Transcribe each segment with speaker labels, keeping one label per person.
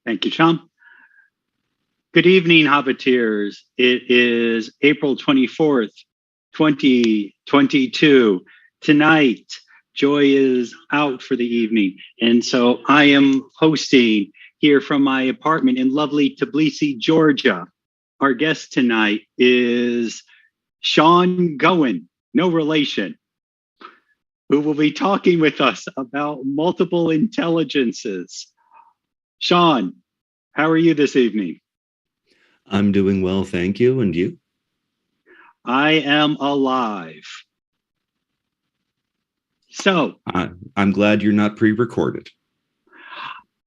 Speaker 1: Thank you, Sean. Good evening, HOBBIT'S. It is April 24th, 2022. Tonight, Joy is out for the evening, and so I am hosting here from my apartment in lovely Tbilisi, Georgia. Our guest tonight is Sean Goen, no relation, who will be talking with us about multiple intelligences. Sean, how are you this evening?
Speaker 2: I'm doing well, thank you. And you?
Speaker 1: I am alive. So
Speaker 2: I'm glad you're not pre-recorded.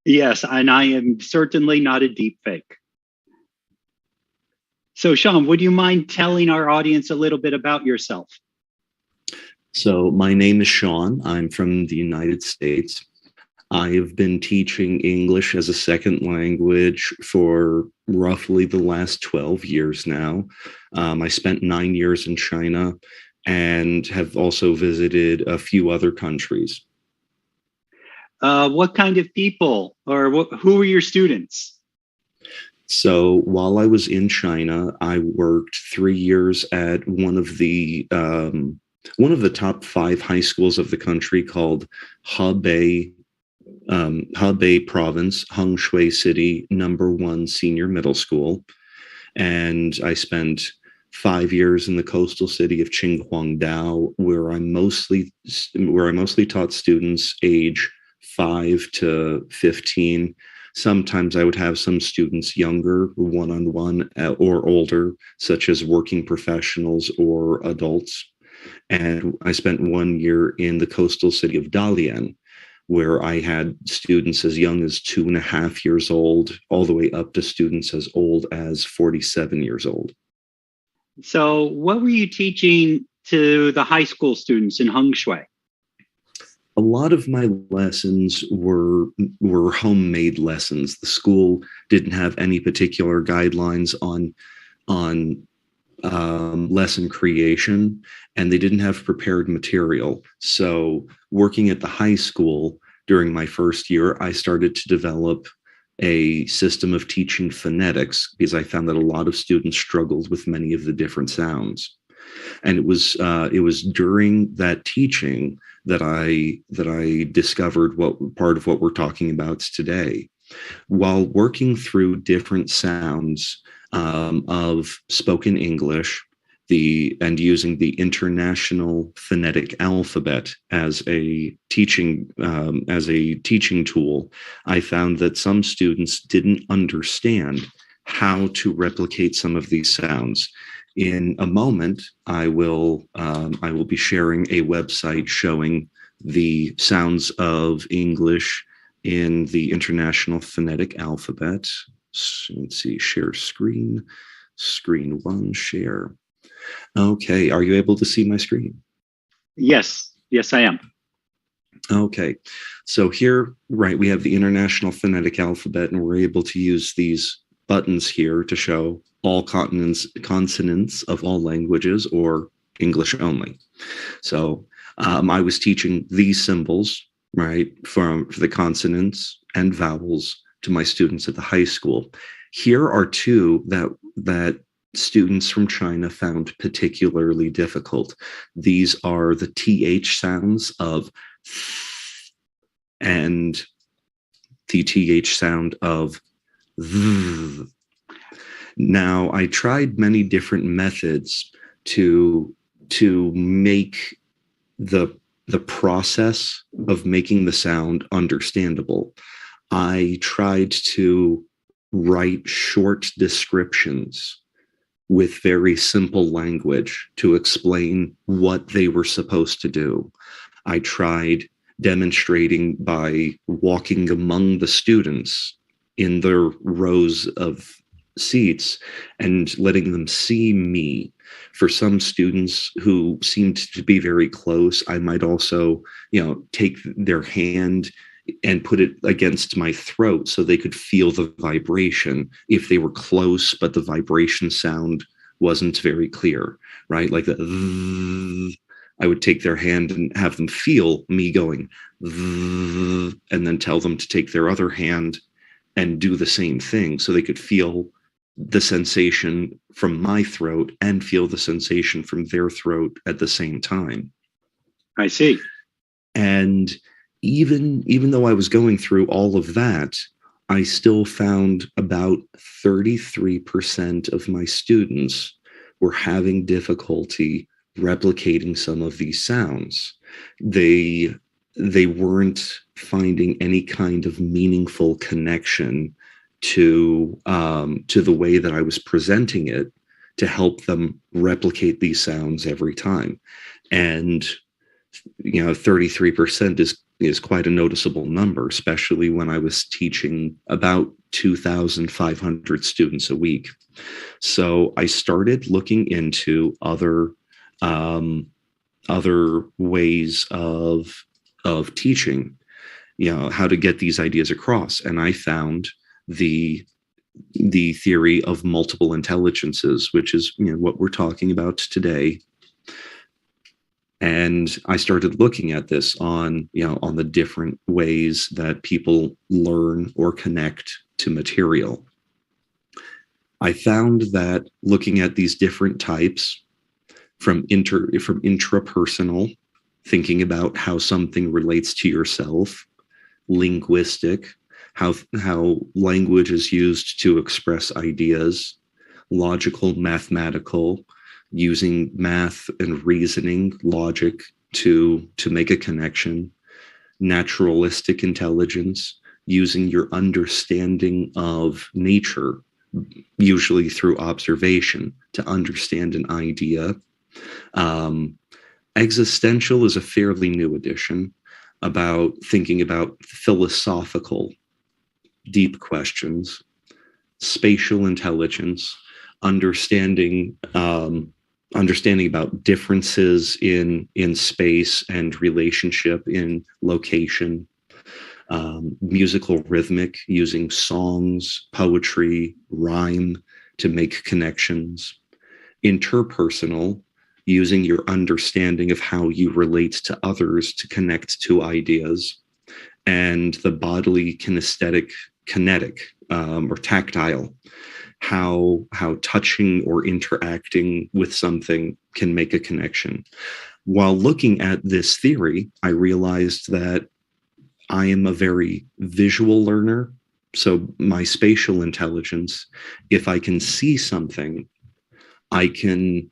Speaker 1: Yes, and I am certainly not a deep fake. So Sean, would you mind telling our audience a little bit about yourself?
Speaker 2: So my name is Sean. I'm from the United States. I have been teaching English as a second language for roughly the last 12 years now. I spent 9 years in China and have also visited a few other countries.
Speaker 1: What kind of people or who were your students?
Speaker 2: So while I was in China, I worked 3 years at one of the top 5 high schools of the country called Hebei Province, Hungary City, #1 senior middle school. And I spent 5 years in the coastal city of Qinhuangdao, where I mostly taught students age 5 to 15. Sometimes I would have some students younger, one-on-one, or older, such as working professionals or adults. And I spent 1 year in the coastal city of Dalian, where I had students as young as 2.5 years old, all the way up to students as old as 47 years old.
Speaker 1: So what were you teaching to the high school students in Hungary?
Speaker 2: A lot of my lessons were homemade lessons. The school didn't have any particular guidelines on lesson creation, and they didn't have prepared material. So working at the high school during my first year, I started to develop a system of teaching phonetics because I found that a lot of students struggled with many of the different sounds. And it was during that teaching that I discovered what part of what we're talking about today. While working through different sounds of spoken English, and using the International Phonetic Alphabet as a teaching tool, I found that some students didn't understand how to replicate some of these sounds. In a moment, I will be sharing a website showing the sounds of English in the International Phonetic Alphabet. So let's see, share screen 1, share. Okay, are you able to see my screen?
Speaker 1: Yes, I am.
Speaker 2: Okay, so here, right, we have the International Phonetic Alphabet, and we're able to use these buttons here to show all consonants of all languages or English only. So I was teaching these symbols, right, for the consonants and vowels to my students at the high school. Here are two that students from China found particularly difficult. These are the TH sounds of and the TH sound of th. Now, I tried many different methods to make the process of making the sound understandable. I tried to write short descriptions with very simple language to explain what they were supposed to do. I tried demonstrating by walking among the students in their rows of seats and letting them see me. For some students who seemed to be very close, I might also, take their hand and put it against my throat so they could feel the vibration if they were close, but the vibration sound wasn't very clear, right? Like the I would take their hand and have them feel me going and then tell them to take their other hand and do the same thing, so they could feel the sensation from my throat and feel the sensation from their throat at the same time.
Speaker 1: I see.
Speaker 2: And even though I was going through all of that, I still found about 33% of my students were having difficulty replicating some of these sounds. They weren't finding any kind of meaningful connection to the way that I was presenting it to help them replicate these sounds every time. And 33% is quite a noticeable number, especially when I was teaching about 2,500 students a week. So I started looking into other ways of teaching, how to get these ideas across. And I found the theory of multiple intelligences, which is what we're talking about today. And I started looking at this on the different ways that people learn or connect to material. I found that looking at these different types, from intrapersonal, thinking about how something relates to yourself, linguistic, how language is used to express ideas, logical, mathematical, using math and reasoning, logic to make a connection, naturalistic intelligence, using your understanding of nature, usually through observation, to understand an idea. Existential is a fairly new addition, about thinking about philosophical, deep questions. Spatial intelligence, understanding about differences in space and relationship in location. Musical rhythmic, using songs, poetry, rhyme to make connections. Interpersonal, using your understanding of how you relate to others to connect to ideas. And the bodily kinesthetic, kinetic, or tactile, how touching or interacting with something can make a connection. While looking at this theory, I realized that I am a very visual learner. So my spatial intelligence, if I can see something, I can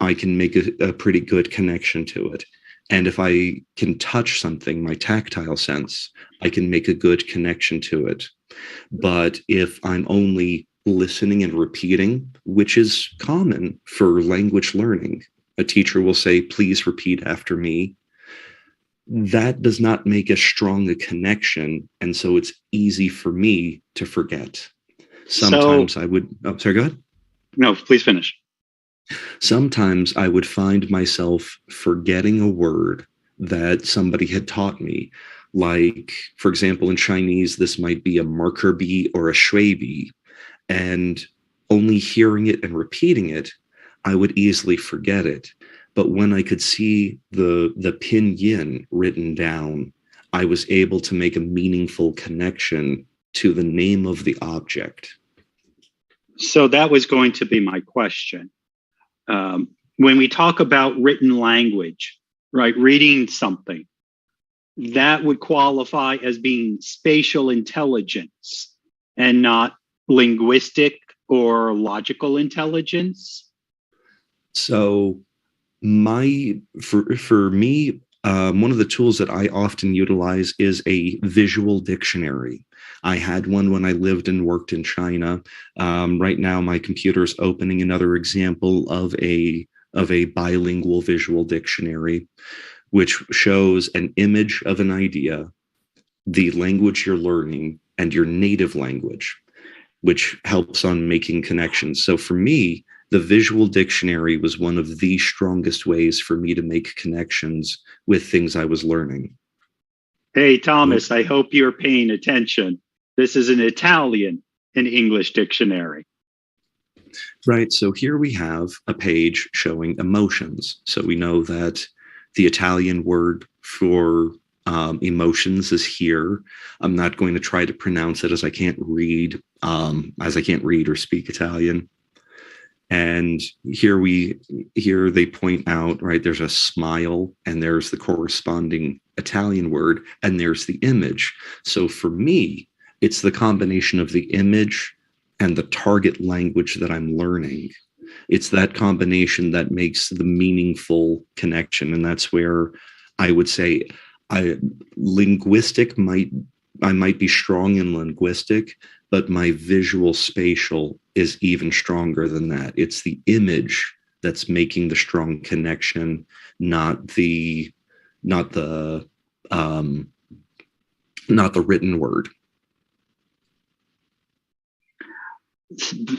Speaker 2: make a pretty good connection to it. And if I can touch something, my tactile sense, I can make a good connection to it. But if I'm only listening and repeating, which is common for language learning, a teacher will say, please repeat after me. That does not make as strong a connection. And so it's easy for me to forget. Sometimes I would, sorry, go ahead.
Speaker 1: No, please finish.
Speaker 2: Sometimes I would find myself forgetting a word that somebody had taught me. Like, for example, in Chinese, this might be a marker bi or a shui bi. And only hearing it and repeating it, I would easily forget it. But when I could see the pinyin written down, I was able to make a meaningful connection to the name of the object.
Speaker 1: So that was going to be my question. When we talk about written language, right, reading something, that would qualify as being spatial intelligence and not linguistic or logical intelligence.
Speaker 2: So for me, one of the tools that I often utilize is a visual dictionary. I had one when I lived and worked in China. Right now, my computer's opening another example of a bilingual visual dictionary, which shows an image of an idea, the language you're learning, and your native language, which helps on making connections. So for me, the visual dictionary was one of the strongest ways for me to make connections with things I was learning.
Speaker 1: Hey, Thomas, I hope you're paying attention. This is an Italian and English dictionary.
Speaker 2: Right. So here we have a page showing emotions. So we know that the Italian word for Emotions is here. I'm not going to try to pronounce it as I can't read or speak Italian. And here they point out, right, there's a smile and there's the corresponding Italian word and there's the image. So for me, it's the combination of the image and the target language that I'm learning. It's that combination that makes the meaningful connection. And that's where I would say I might be strong in linguistic, but my visual spatial is even stronger than that. It's the image that's making the strong connection, not the written word.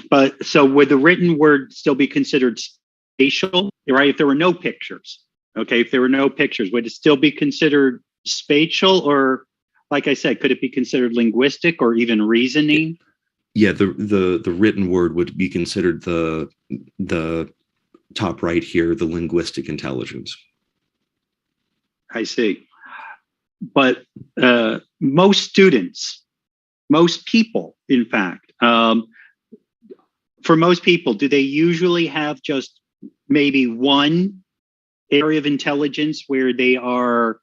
Speaker 1: But so would the written word still be considered spatial, right? If there were no pictures, okay, if there were no pictures, would it still be considered spatial, or like I said, could it be considered linguistic or even reasoning?
Speaker 2: Yeah, the written word would be considered the top right here, the linguistic intelligence.
Speaker 1: I see. But most students, most people, in fact, for most people, do they usually have just maybe one area of intelligence where they are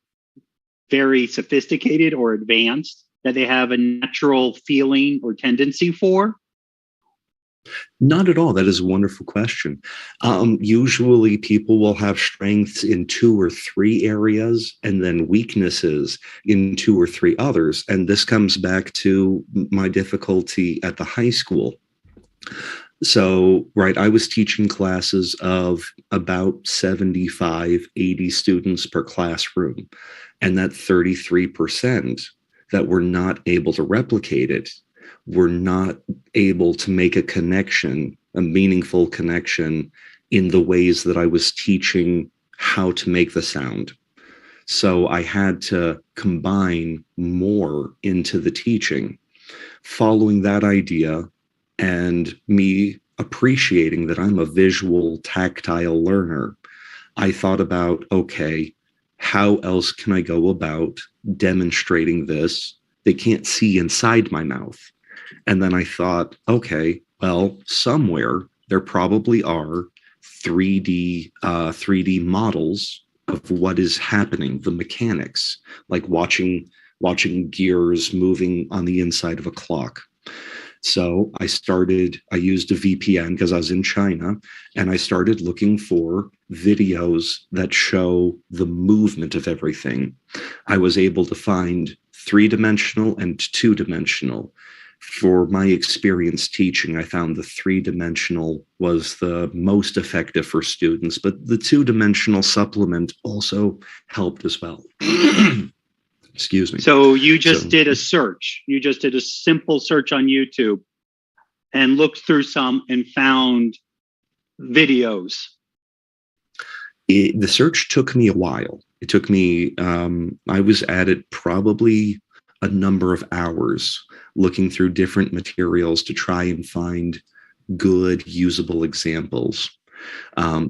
Speaker 1: very sophisticated or advanced, that they have a natural feeling or tendency for?
Speaker 2: Not at all. That is a wonderful question. Usually people will have strengths in 2 or 3 areas and then weaknesses in 2 or 3 others. And this comes back to my difficulty at the high school. So, right, I was teaching classes of about 75, 80 students per classroom. And that 33% that were not able to replicate it were not able to make a connection, a meaningful connection, in the ways that I was teaching how to make the sound. So I had to combine more into the teaching. Following that idea and me appreciating that I'm a visual, tactile learner, I thought about, okay, how else can I go about demonstrating this? They can't see inside my mouth. And then I thought, okay, well, somewhere there probably are 3D models of what is happening, the mechanics, like watching gears moving on the inside of a clock. So I used a VPN because I was in China, and I started looking for videos that show the movement of everything. I was able to find 3-dimensional and 2-dimensional. For my experience teaching, I found the 3-dimensional was the most effective for students, but the 2-dimensional supplement also helped as well. Excuse me.
Speaker 1: So you just did a search. You just did a simple search on YouTube and looked through some and found videos.
Speaker 2: The search took me a while. It took me, I was at it probably a number of hours looking through different materials to try and find good, usable examples.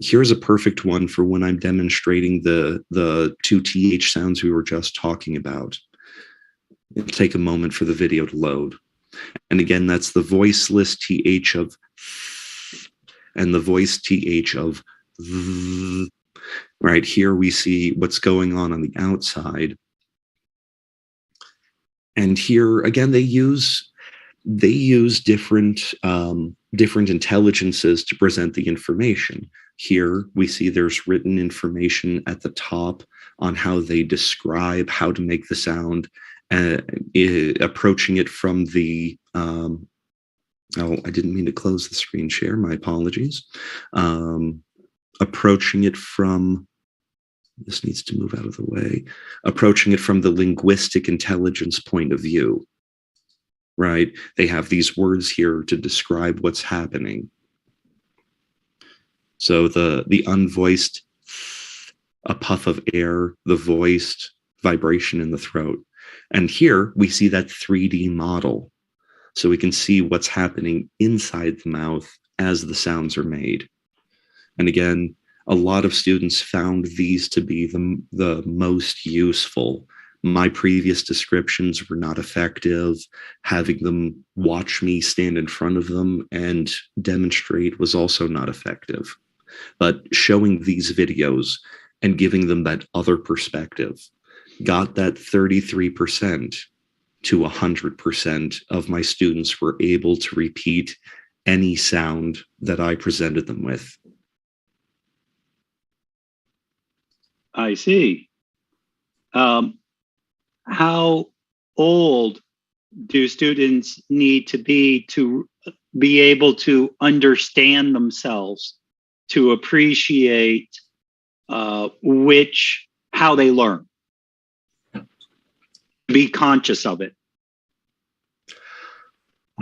Speaker 2: Here's a perfect one for when I'm demonstrating the 2 TH sounds we were just talking about. It'll take a moment for the video to load. And again, that's the voiceless TH of and the voice TH of th. Right here we see what's going on the outside. And here again, they use different intelligences to present the information. Here we see there's written information at the top on how they describe how to make the sound, approaching it from the oh, I didn't mean to close the screen share, my apologies. Approaching it from, this needs to move out of the way, approaching it from the linguistic intelligence point of view. Right? They have these words here to describe what's happening. So the unvoiced, a puff of air, the voiced, vibration in the throat. And here we see that 3D model. So we can see what's happening inside the mouth as the sounds are made. And again, a lot of students found these to be the most useful My previous descriptions were not effective. Having them watch me stand in front of them and demonstrate was also not effective. But showing these videos and giving them that other perspective got that 33% to 100% of my students were able to repeat any sound that I presented them with.
Speaker 1: I see. How old do students need to be able to understand themselves, to appreciate how they learn, be conscious of it?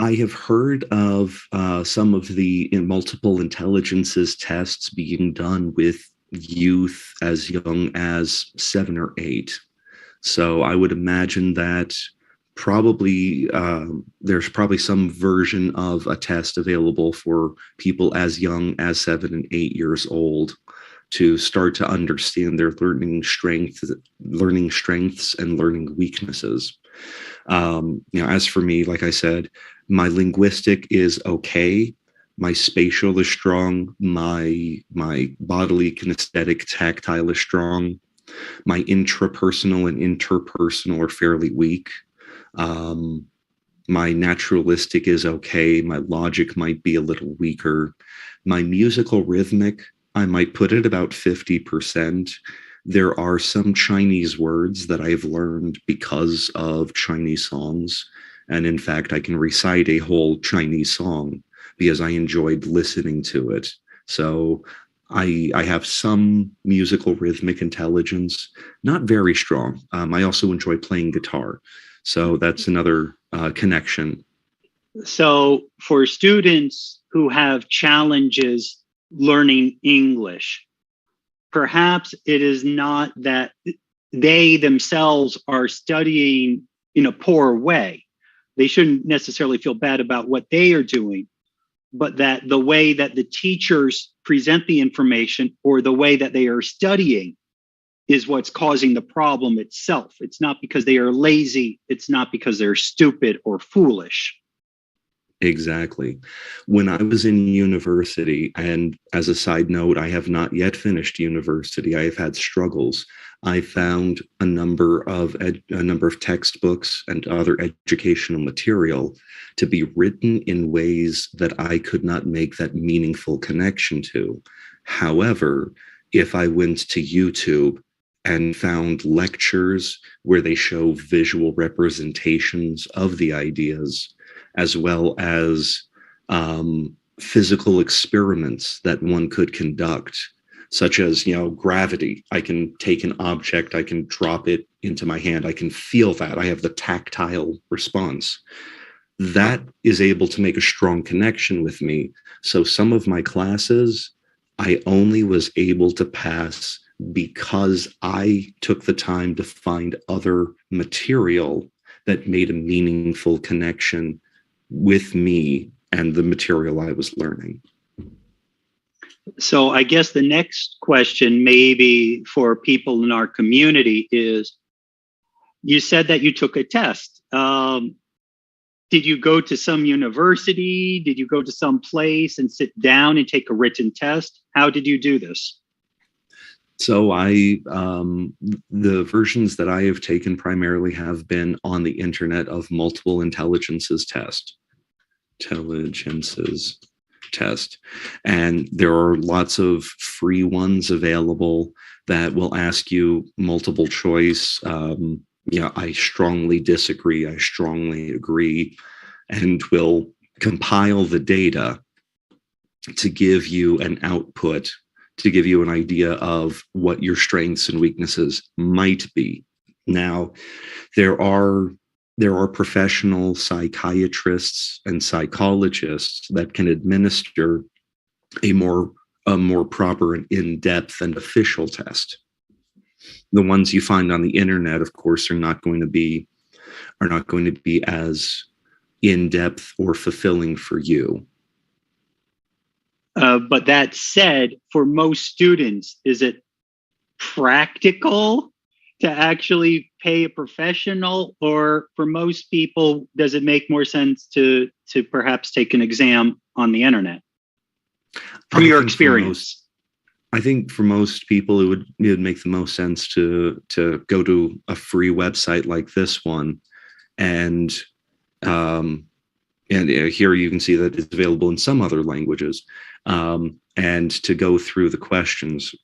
Speaker 2: I have heard of some of the multiple intelligences tests being done with youth as young as 7 or 8. So I would imagine that probably there's probably some version of a test available for people as young as 7 and 8 years old to start to understand their learning strengths and learning weaknesses. As for me, like I said, my linguistic is okay. My spatial is strong. My bodily kinesthetic tactile is strong. My intrapersonal and interpersonal are fairly weak. My naturalistic is okay. My logic might be a little weaker. My musical rhythmic, I might put it about 50%. There are some Chinese words that I've learned because of Chinese songs. And in fact, I can recite a whole Chinese song because I enjoyed listening to it. So I have some musical rhythmic intelligence, not very strong. I also enjoy playing guitar. So that's another connection.
Speaker 1: So for students who have challenges learning English, perhaps it is not that they themselves are studying in a poor way. They shouldn't necessarily feel bad about what they are doing, but that the way that the teachers present the information or the way that they are studying is what's causing the problem itself. It's not because they are lazy. It's not because they're stupid or foolish.
Speaker 2: Exactly. When I was in university, and as a side note, I have not yet finished university. I have had struggles. I found a number of textbooks and other educational material to be written in ways that I could not make that meaningful connection to. However, if I went to YouTube and found lectures where they show visual representations of the ideas, as well as physical experiments that one could conduct, such as, gravity. I can take an object, I can drop it into my hand, I can feel that, I have the tactile response. That is able to make a strong connection with me. So some of my classes, I only was able to pass because I took the time to find other material that made a meaningful connection with me and the material I was learning.
Speaker 1: So I guess the next question maybe for people in our community is, you said that you took a test. Did you go to some university? Did you go to some place and sit down and take a written test? How did you do this?
Speaker 2: So the versions that I have taken primarily have been on the internet of multiple intelligences test. And there are lots of free ones available that will ask you multiple choice. I strongly disagree, I strongly agree, and will compile the data to give you an output, to give you an idea of what your strengths and weaknesses might be. Now, there are professional psychiatrists and psychologists that can administer a more proper and in-depth and official test. The ones you find on the internet, of course, are not going to be as in-depth or fulfilling for you.
Speaker 1: But that said, for most students, is it practical to actually pay a professional, or for most people, does it make more sense to perhaps take an exam on the internet? From your experience.
Speaker 2: I think for most people, it would make the most sense to go to a free website like this one, and here you can see that it's available in some other languages, and to go through the questions.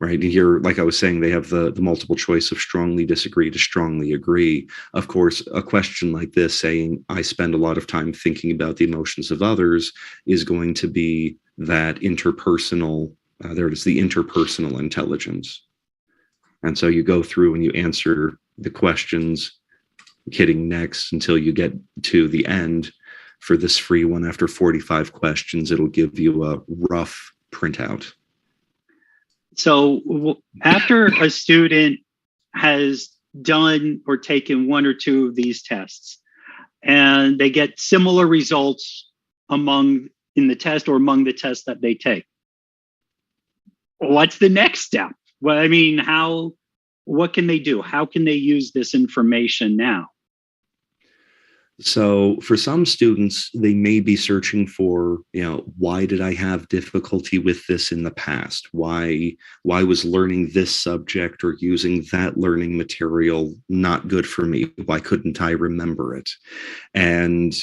Speaker 2: Right. And here, like I was saying, they have the multiple choice of strongly disagree to strongly agree. Of course, a question like this saying, I spend a lot of time thinking about the emotions of others, is going to be that interpersonal, there it is, the interpersonal intelligence. And so you go through and you answer the questions, hitting next until you get to the end. For this free one, after 45 questions, it'll give you a rough printout.
Speaker 1: So after a student has done or taken one or two of these tests, and they get similar results in the test or among the tests that they take, what's the next step? Well, I mean, what can they do? How can they use this information now?
Speaker 2: So for some students, they may be searching for, why did I have difficulty with this in the past? Why was learning this subject or using that learning material not good for me? Why couldn't I remember it? And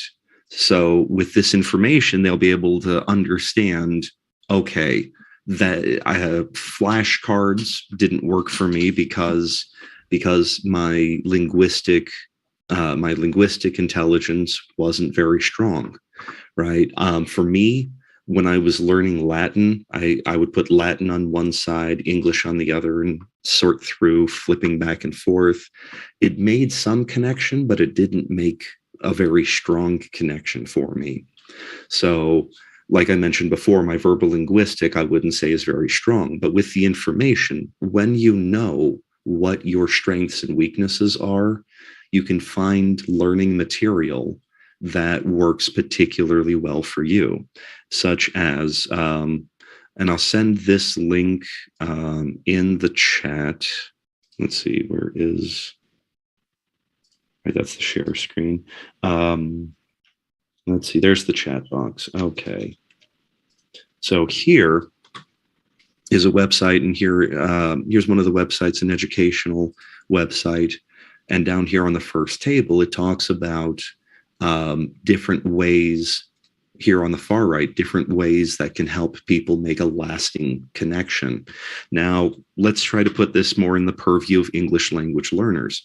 Speaker 2: so with this information, they'll be able to understand, okay, that I have flashcards didn't work for me because my linguistic intelligence wasn't very strong, right? For me, when I was learning Latin, I would put Latin on one side, English on the other, and sort through, flipping back and forth. It made some connection, but it didn't make a very strong connection for me. So, like I mentioned before, my verbal linguistic, I wouldn't say is very strong, but with the information, when you know what your strengths and weaknesses are, you can find learning material that works particularly well for you, such as, and I'll send this link in the chat. Let's see, where is, right, that's the share screen. Let's see, there's the chat box. Okay. So here is a website, and here's one of the websites, an educational website. And down here on the first table, it talks about different ways, here on the far right, different ways that can help people make a lasting connection. Now, let's try to put this more in the purview of English language learners.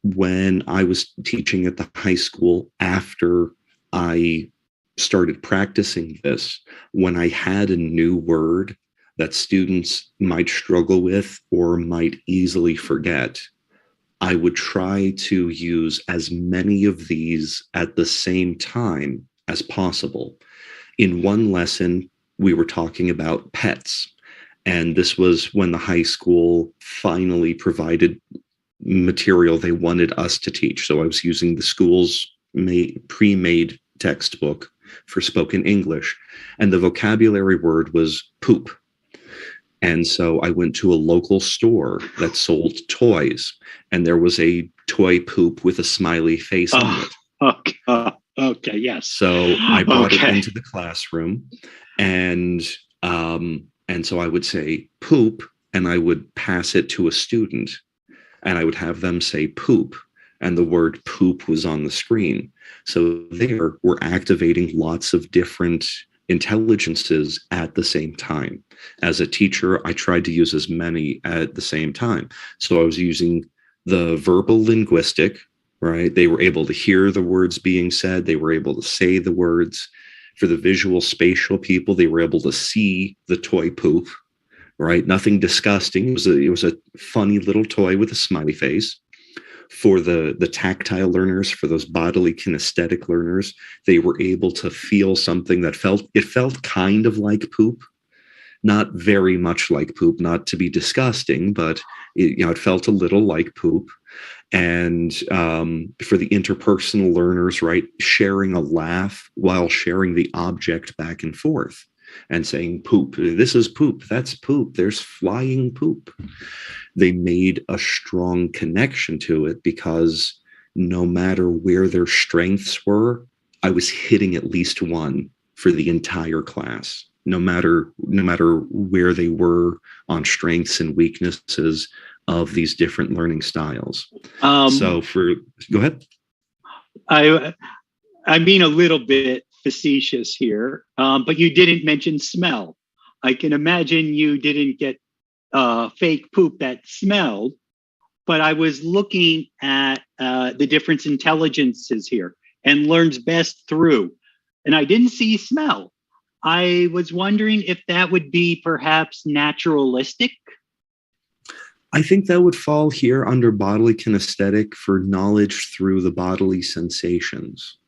Speaker 2: When I was teaching at the high school, after I started practicing this, when I had a new word that students might struggle with or might easily forget, I would try to use as many of these at the same time as possible. In one lesson, we were talking about pets, and this was when the high school finally provided material they wanted us to teach. So I was using the school's pre-made textbook for spoken English, and the vocabulary word was poop. And so I went to a local store that sold toys, and there was a toy poop with a smiley face on it.
Speaker 1: Okay, yes.
Speaker 2: So I brought it into the classroom, and so I would say poop, and I would pass it to a student, and I would have them say poop, and the word poop was on the screen. So there we're activating lots of different intelligences at the same time. As a teacher, I tried to use as many at the same time. So I was using the verbal linguistic, right? They were able to hear the words being said. They were able to say the words. For the visual spatial people, they were able to see the toy poop, right? Nothing disgusting. It was a funny little toy with a smiley face. For the tactile learners, for those bodily kinesthetic learners, they were able to feel something that felt kind of like poop, not very much like poop, not to be disgusting, but it felt a little like poop. And for the interpersonal learners, right, sharing a laugh while sharing the object back and forth and saying poop, this is poop, that's poop, there's flying poop. they made a strong connection to it because no matter where their strengths were, I was hitting at least one for the entire class. No matter where they were on strengths and weaknesses of these different learning styles. Go ahead.
Speaker 1: I'm being a little bit facetious here, but you didn't mention smell. I can imagine you didn't get fake poop that smelled, but I was looking at the different intelligences here and learns best through, and I didn't see smell. I was wondering if that would be perhaps naturalistic.
Speaker 2: I think that would fall here under bodily kinesthetic for knowledge through the bodily sensations.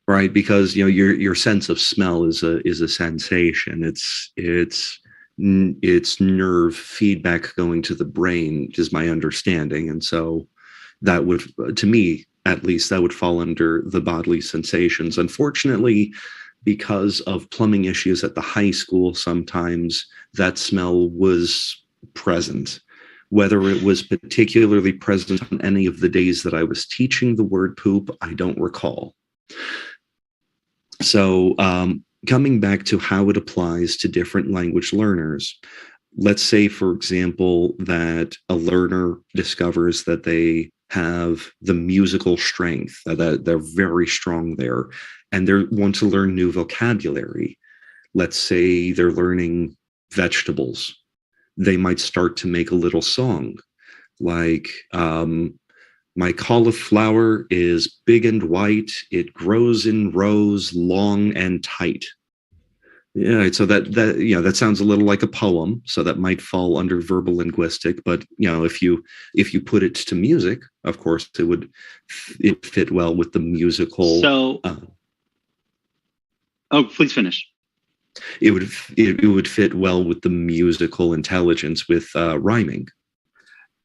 Speaker 2: Right, because your sense of smell is a sensation. It's nerve feedback going to the brain, is my understanding, and so that would, to me at least, that would fall under the bodily sensations. Unfortunately, because of plumbing issues at the high school, sometimes that smell was present. Whether it was particularly present on any of the days that I was teaching the word poop, I don't recall. So coming back to how it applies to different language learners, let's say, for example, that a learner discovers that they have the musical strength, that they're very strong there, and they want to learn new vocabulary. Let's say they're learning vegetables. They might start to make a little song like, my cauliflower is big and white. It grows in rows, long and tight. Yeah, so that sounds a little like a poem. So that might fall under verbal linguistic. But if you put it to music, of course, it fit well with the musical.
Speaker 1: So, please finish.
Speaker 2: It would fit well with the musical intelligence with rhyming.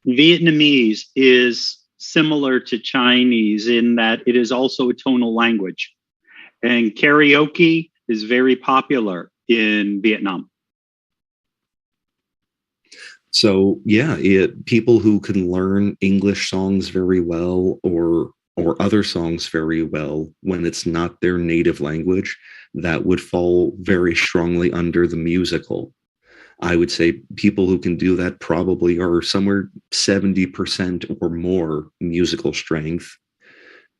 Speaker 1: Vietnamese is similar to Chinese in that it is also a tonal language, and karaoke is very popular in Vietnam.
Speaker 2: So yeah, people who can learn English songs very well or other songs very well when it's not their native language, that would fall very strongly under the musical. I would say people who can do that probably are somewhere 70% or more musical strength,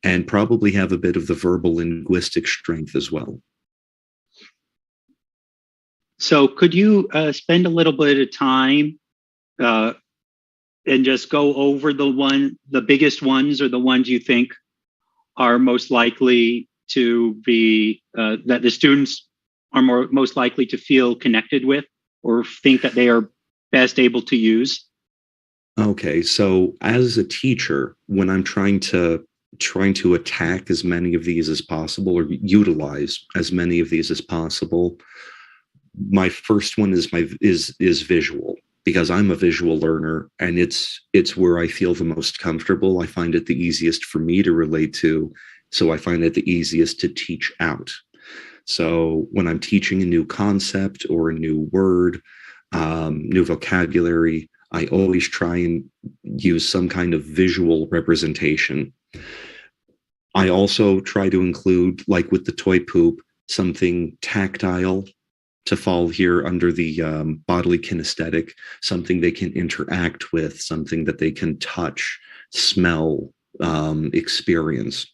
Speaker 2: and probably have a bit of the verbal linguistic strength as well.
Speaker 1: So could you spend a little bit of time and just go over the biggest ones, or the ones you think are most likely to be, that the students are most likely to feel connected with, or think that they are best able to use?
Speaker 2: Okay, so as a teacher, when I'm trying to attack as many of these as possible, or utilize as many of these as possible, my first one is visual, because I'm a visual learner, and it's where I feel the most comfortable. I find it the easiest for me to relate to, so I find it the easiest to teach out. So when I'm teaching a new concept or a new word, new vocabulary, I always try and use some kind of visual representation. I also try to include, like with the toy poop, something tactile to fall here under the bodily kinesthetic, something they can interact with, something that they can touch, smell, experience.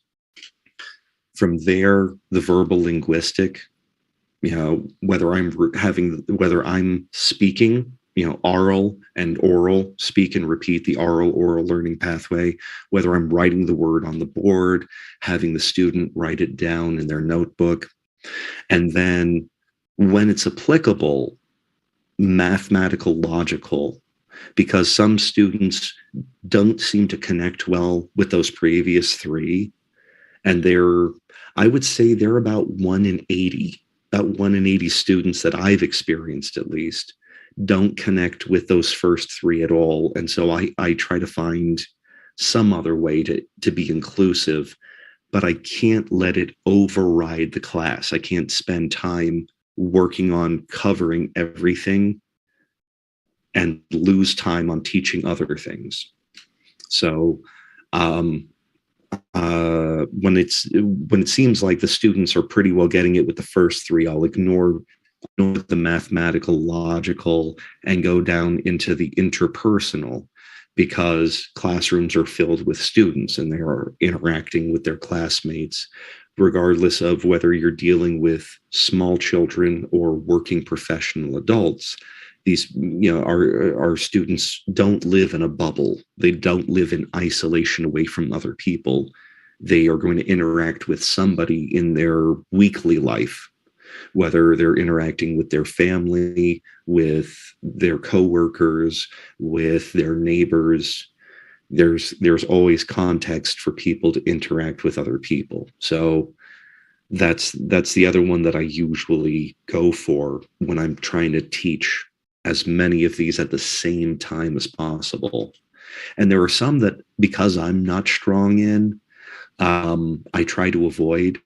Speaker 2: From there, the verbal linguistic, whether I'm speaking, oral and oral, speak and repeat, the oral learning pathway, whether I'm writing the word on the board, having the student write it down in their notebook, and then when it's applicable, mathematical, logical, because some students don't seem to connect well with those previous three. And I would say they're about 1 in 80. About 1 in 80 students that I've experienced, at least, don't connect with those first three at all. And so I try to find some other way to be inclusive, but I can't let it override the class. I can't spend time working on covering everything and lose time on teaching other things. So when it seems like the students are pretty well getting it with the first three, I'll ignore the mathematical, logical, and go down into the interpersonal, because classrooms are filled with students and they are interacting with their classmates, regardless of whether you're dealing with small children or working professional adults. These, our students don't live in a bubble. They don't live in isolation away from other people. They are going to interact with somebody in their weekly life, whether they're interacting with their family, with their coworkers, with their neighbors. There's always context for people to interact with other people. So that's the other one that I usually go for when I'm trying to teach as many of these at the same time as possible. And there are some that, because I'm not strong in, I try to avoid,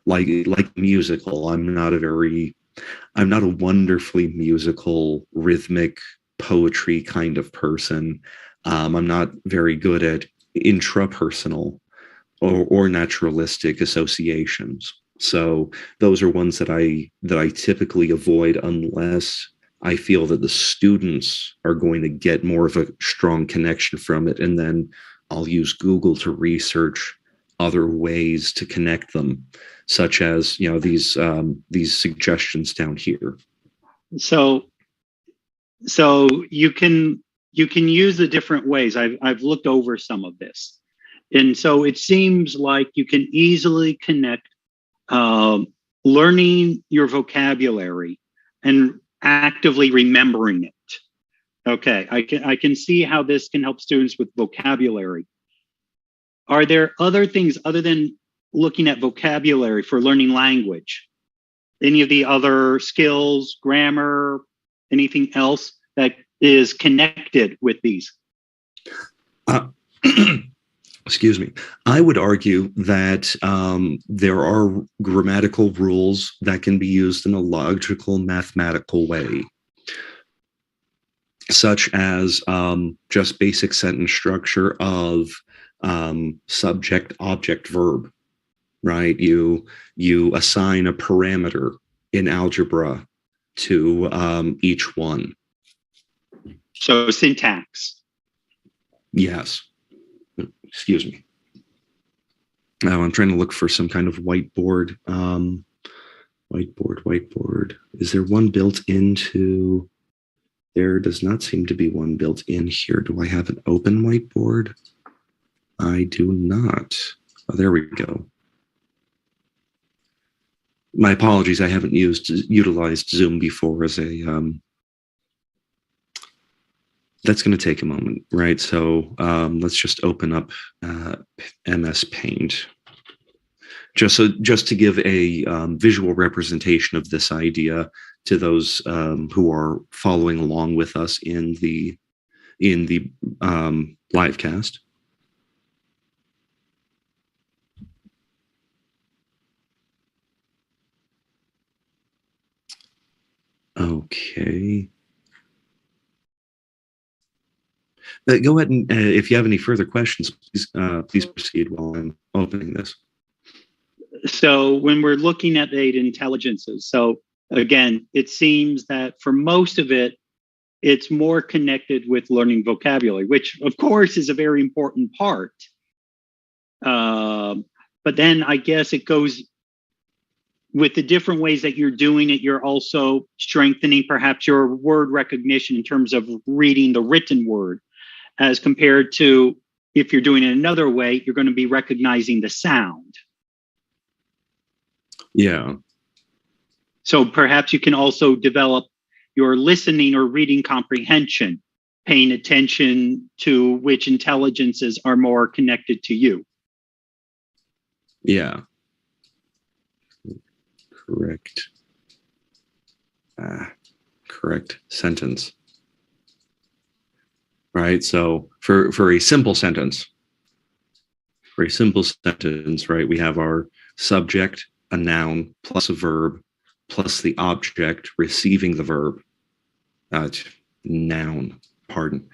Speaker 2: like musical. I'm not a wonderfully musical, rhythmic poetry kind of person. I'm not very good at intrapersonal or naturalistic associations. So those are ones that I typically avoid unless I feel that the students are going to get more of a strong connection from it. And then I'll use Google to research other ways to connect them, such as, these suggestions down here.
Speaker 1: So you can use the different ways. I've looked over some of this. And so it seems like you can easily connect learning your vocabulary and actively remembering it. Okay, I can see how this can help students with vocabulary. Are there other things other than looking at vocabulary for learning language? Any of the other skills, grammar, anything else that is connected with these?
Speaker 2: Excuse me. I would argue that there are grammatical rules that can be used in a logical, mathematical way, such as just basic sentence structure of subject, object, verb, right? You assign a parameter in algebra to each one.
Speaker 1: So syntax. Yes.
Speaker 2: Excuse me. Now I'm trying to look for some kind of whiteboard. Whiteboard. Is there one built into? There does not seem to be one built in here. Do I have an open whiteboard? I do not. Oh, there we go. My apologies. I haven't utilized Zoom before as a. That's going to take a moment, right? So let's just open up MS Paint, just to give a visual representation of this idea to those who are following along with us in the live cast. Okay. Go ahead and if you have any further questions, please proceed while I'm opening this.
Speaker 1: So when we're looking at the 8 intelligences, so again, it seems that for most of it, it's more connected with learning vocabulary, which of course is a very important part. But then I guess it goes with the different ways that you're doing it. You're also strengthening perhaps your word recognition in terms of reading the written word, as compared to if you're doing it another way, you're going to be recognizing the sound.
Speaker 2: Yeah.
Speaker 1: So perhaps you can also develop your listening or reading comprehension, paying attention to which intelligences are more connected to you.
Speaker 2: Yeah. Correct sentence. Right. So for a simple sentence, right, we have our subject, a noun, plus a verb, plus the object receiving the verb, noun, pardon.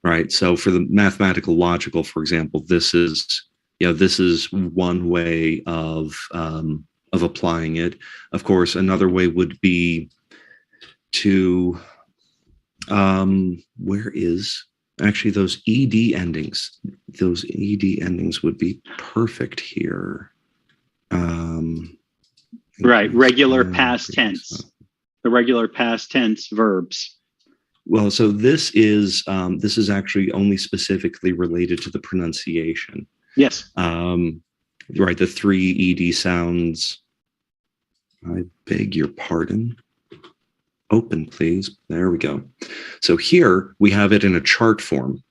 Speaker 2: Right. So for the mathematical logical, for example, this is one way of applying it. Of course, another way would be to where is actually those ed endings? Those ed endings would be perfect here.
Speaker 1: Right, regular past tense. The regular past tense verbs.
Speaker 2: Well, so this is actually only specifically related to the pronunciation.
Speaker 1: Yes.
Speaker 2: Right, the 3 ed sounds. I beg your pardon. Open, please. There we go. So here we have it in a chart form,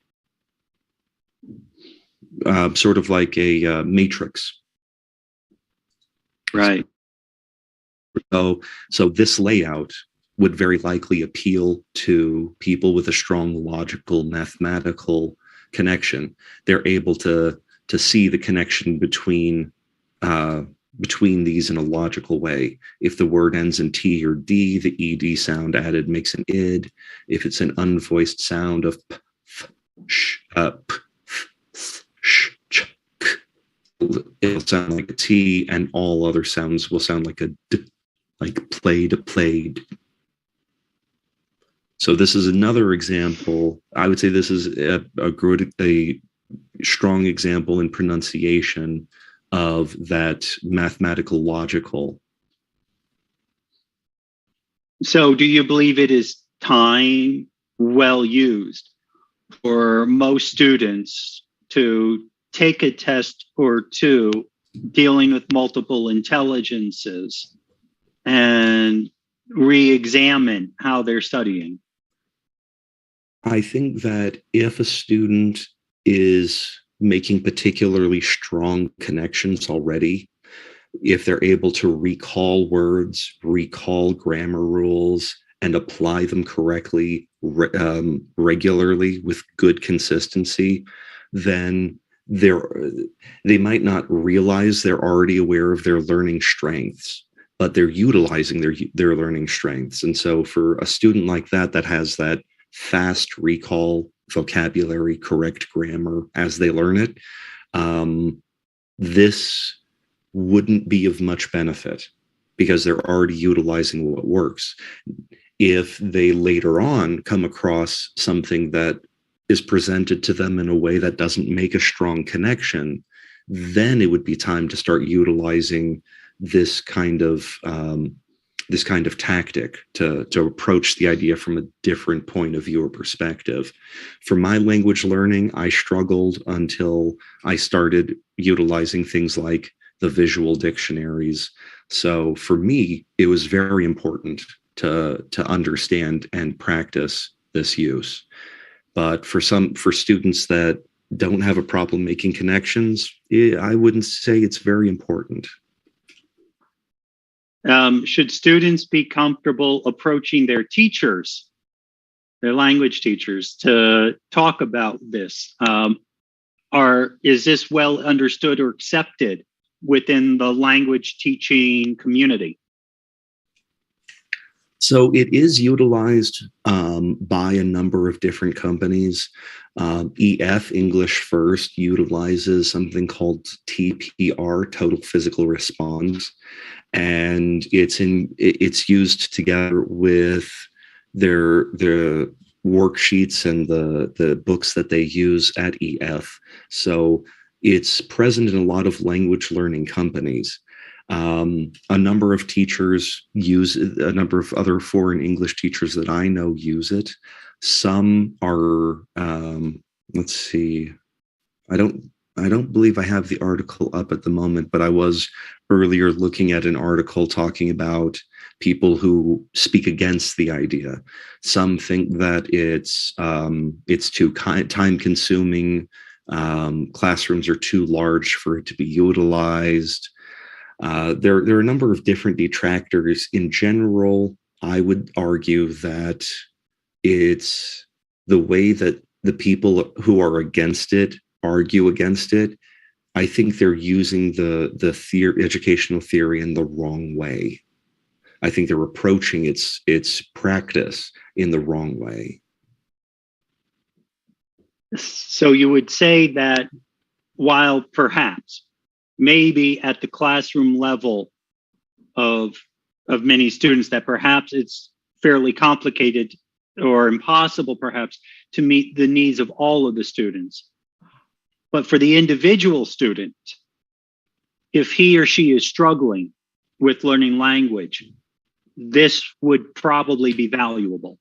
Speaker 2: sort of like a matrix.
Speaker 1: Right.
Speaker 2: So this layout would very likely appeal to people with a strong logical, mathematical connection. They're able to see the connection between these in a logical way. If the word ends in T or D, the ED sound added makes an id. If it's an unvoiced sound of p, f, sh, p, f, sh, ch, k, it'll sound like a T, and all other sounds will sound like a d, like played, played. So this is another example. I would say this is a strong example in pronunciation of that mathematical logical.
Speaker 1: So do you believe it is time well used for most students to take a test or two dealing with multiple intelligences and re-examine how they're studying?
Speaker 2: I think that if a student is making particularly strong connections already, if they're able to recall words, recall grammar rules, and apply them correctly regularly with good consistency, then they might not realize they're already aware of their learning strengths, but they're utilizing their learning strengths. And so for a student like that has that fast recall, vocabulary, correct grammar as they learn it, this wouldn't be of much benefit because they're already utilizing what works. If they later on come across something that is presented to them in a way that doesn't make a strong connection, then it would be time to start utilizing this kind of tactic to approach the idea from a different point of view or perspective. For my language learning, I struggled until I started utilizing things like the visual dictionaries. So for me, it was very important to understand and practice this use. But for students that don't have a problem making connections, I wouldn't say it's very important.
Speaker 1: Should students be comfortable approaching their teachers, their language teachers, to talk about this? Is this well understood or accepted within the language teaching community?
Speaker 2: So it is utilized by a number of different companies. EF, English First, utilizes something called TPR, Total Physical Response, and it's used together with their worksheets and the books that they use at EF. So it's present in a lot of language learning companies. A number of teachers use it, a number of other foreign English teachers that I know use it. Some are, let's see, I don't believe I have the article up at the moment, but I was earlier looking at an article talking about people who speak against the idea. Some think that it's too time consuming. Classrooms are too large for it to be utilized. There are a number of different detractors. In general, I would argue that it's the way that the people who are against it argue against it. I think they're using the educational theory in the wrong way. I think they're approaching its practice in the wrong way.
Speaker 1: So you would say that while perhaps maybe at the classroom level of many students that perhaps it's fairly complicated or impossible perhaps to meet the needs of all of the students. But for the individual student, if he or she is struggling with learning language, this would probably be valuable.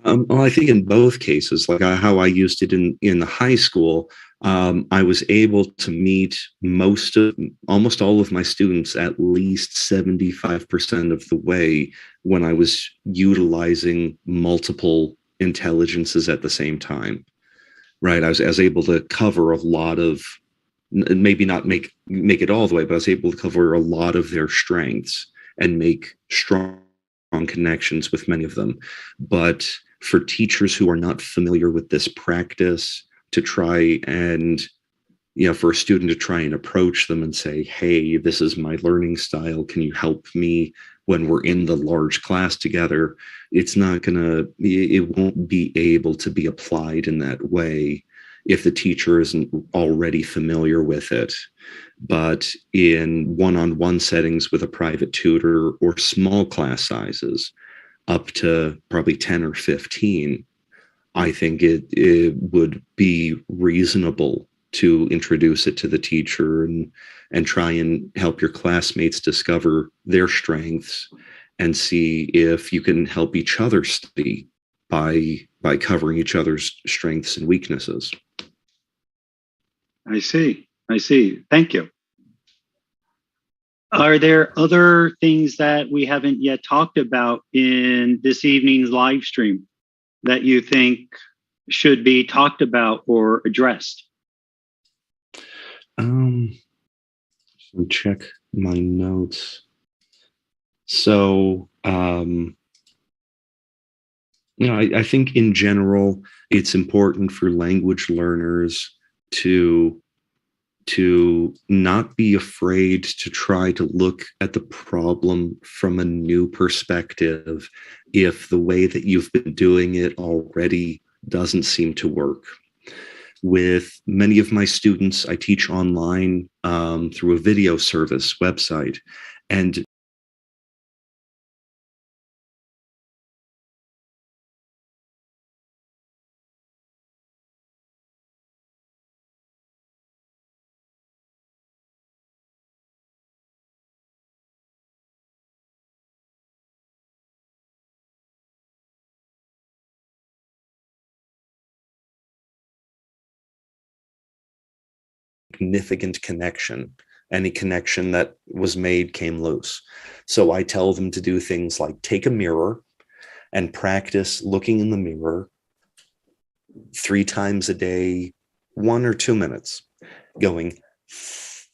Speaker 2: Well, I think in both cases, like how I used it in the high school, I was able to meet almost all of my students at least 75% of the way when I was utilizing multiple intelligences at the same time, right? I was able to cover a lot of, maybe not make it all the way, but I was able to cover a lot of their strengths and make strong connections with many of them. But for teachers who are not familiar with this practice, to try and, for a student to try and approach them and say, hey, this is my learning style, can you help me when we're in the large class together? It won't be able to be applied in that way if the teacher isn't already familiar with it. But in one-on-one settings with a private tutor or small class sizes, up to probably 10 or 15, I think it would be reasonable to introduce it to the teacher and try and help your classmates discover their strengths and see if you can help each other study by covering each other's strengths and weaknesses.
Speaker 1: I see. Thank you. Are there other things that we haven't yet talked about in this evening's live stream that you think should be talked about or addressed?
Speaker 2: Check my notes. So, I think in general, it's important for language learners to not be afraid to try to look at the problem from a new perspective if the way that you've been doing it already doesn't seem to work. With many of my students, I teach online through a video service website, and significant connection. Any connection that was made came loose. So I tell them to do things like take a mirror and practice looking in the mirror 3 times a day, 1 or 2 minutes, going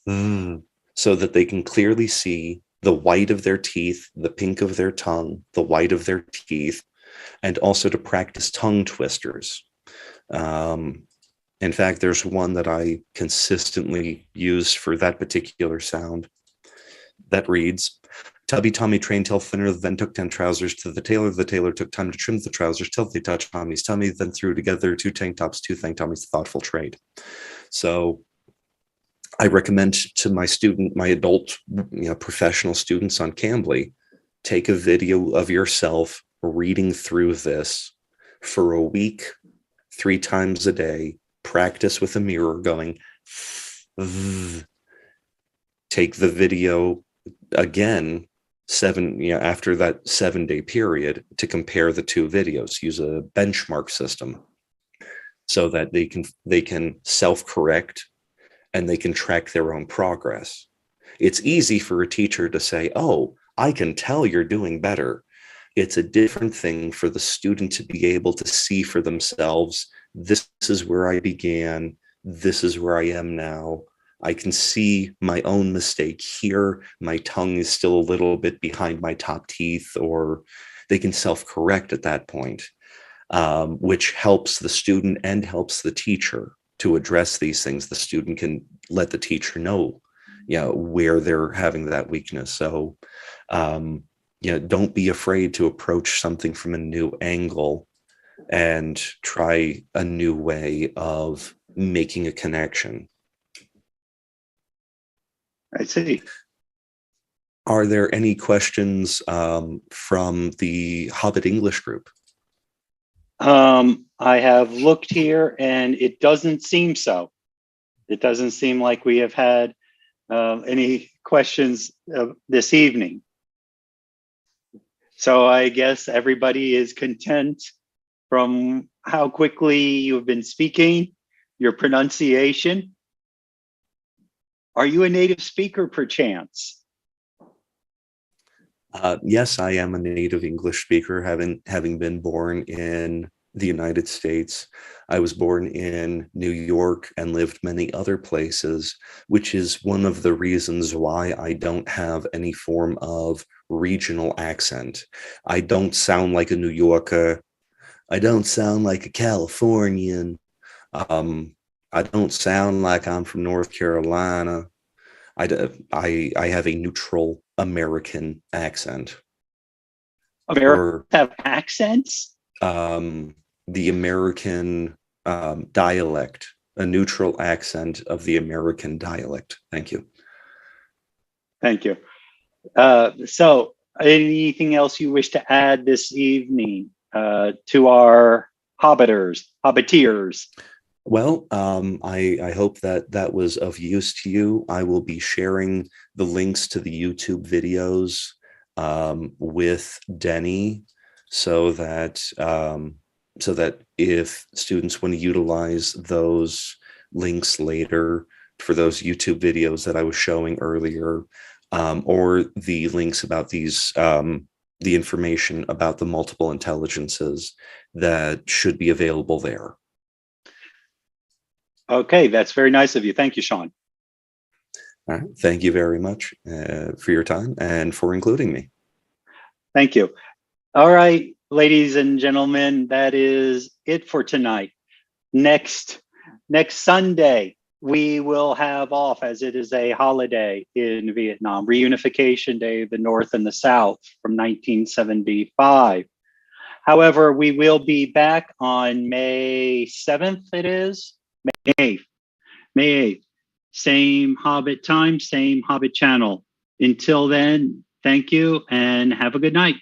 Speaker 2: so that they can clearly see the white of their teeth, the pink of their tongue, the white of their teeth, and also to practice tongue twisters. In fact, there's one that I consistently use for that particular sound that reads, Tubby Tommy trained till thinner, then took 10 trousers to the tailor. The tailor took time to trim the trousers till they touched Tommy's tummy, then threw together 2 tank tops to thank Tommy's thoughtful trade. So I recommend to my adult, professional students on Cambly, take a video of yourself reading through this for a week, 3 times a day. Practice with a mirror going, take the video again after that 7-day period to compare the 2 videos. Use a benchmark system so that they can self-correct and they can track their own progress. It's easy for a teacher to say, oh, I can tell you're doing better. It's a different thing for the student to be able to see for themselves, this is where I began, this is where I am now. I can see my own mistake here. My tongue is still a little bit behind my top teeth, or they can self-correct at that point, which helps the student and helps the teacher to address these things. The student can let the teacher know, where they're having that weakness. So Don't be afraid to approach something from a new angle and try a new way of making a connection.
Speaker 1: I see.
Speaker 2: Are there any questions from the Hobbit English group?
Speaker 1: I have looked here and it doesn't seem so. It doesn't seem like we have had any questions this evening. So I guess everybody is content from how quickly you've been speaking, your pronunciation. Are you a native speaker perchance?
Speaker 2: Yes, I am a native English speaker, having been born in the United States. I was born in New York and lived many other places, which is one of the reasons why I don't have any form of regional accent. I don't sound like a New Yorker. I don't sound like a Californian. I don't sound like I'm from North Carolina. I have a neutral American accent.
Speaker 1: Americans have accents?
Speaker 2: The American dialect, a neutral accent of the American dialect. Thank you.
Speaker 1: Thank you. So anything else you wish to add this evening to our hobbiteers?
Speaker 2: Well, I hope that was of use to you. I will be sharing the links to the YouTube videos with Denny so that if students want to utilize those links later for those YouTube videos that I was showing earlier, or the links about these, the information about the multiple intelligences that should be available there.
Speaker 1: Okay, that's very nice of you. Thank you, Sean.
Speaker 2: All right. Thank you very much for your time and for including me.
Speaker 1: Thank you. All right, ladies and gentlemen, that is it for tonight. Next Sunday, we will have off, as it is a holiday in Vietnam, Reunification Day of the North and the South from 1975. However, we will be back on May 7th, it is? May 8th. Same Hobbit time, same Hobbit channel. Until then, thank you and have a good night.